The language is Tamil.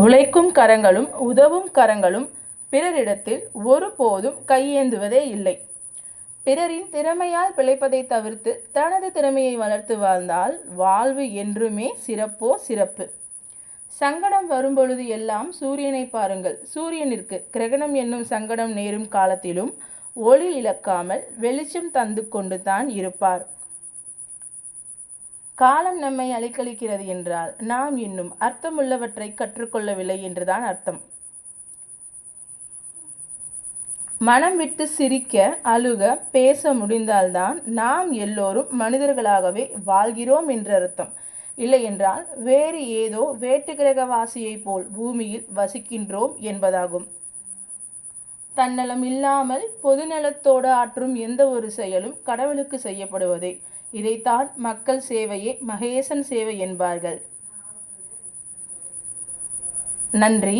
உழைக்கும் கரங்களும் உதவும் கரங்களும் பிறரிடத்தில் ஒருபோதும் கையேந்துவதே இல்லை. பிறரின் திறமையால் பிழைப்பதை தவிர்த்து தனது திறமையை வளர்த்து வாழ்ந்தால் வாழ்வு என்றுமே சிறப்போ சிறப்பு. சங்கடம் வரும்பொழுது எல்லாம் சூரியனை பாருங்கள். சூரியனிற்கு கிரகணம் என்னும் சங்கடம் நேரும் காலத்திலும் ஒளி இழக்காமல் வெளிச்சம் தந்து கொண்டு தான் இருப்பார். காலம் நம்மை அலைக்கழிக்கிறது என்றால் நாம் இன்னும் அர்த்தமுள்ளவற்றை கற்றுக்கொள்ளவில்லை என்றுதான் அர்த்தம். மனம் விட்டு சிரிக்க, அழுக, பேச முடிந்தால்தான் நாம் எல்லோரும் மனிதர்களாகவே வாழ்கிறோம் என்று அர்த்தம். இல்லையென்றால் வேறு ஏதோ வேட்டுக்கிரகவாசியைப் போல் பூமியில் வசிக்கின்றோம் என்பதாகும். தன்னலம் இல்லாமல் பொதுநலத்தோடு ஆற்றும் எந்த ஒரு செயலும் கடவுளுக்கு செய்யப்படுவதே. இதைத்தான் மக்கள் சேவையே மகேசன் சேவை என்பார்கள். நன்றி.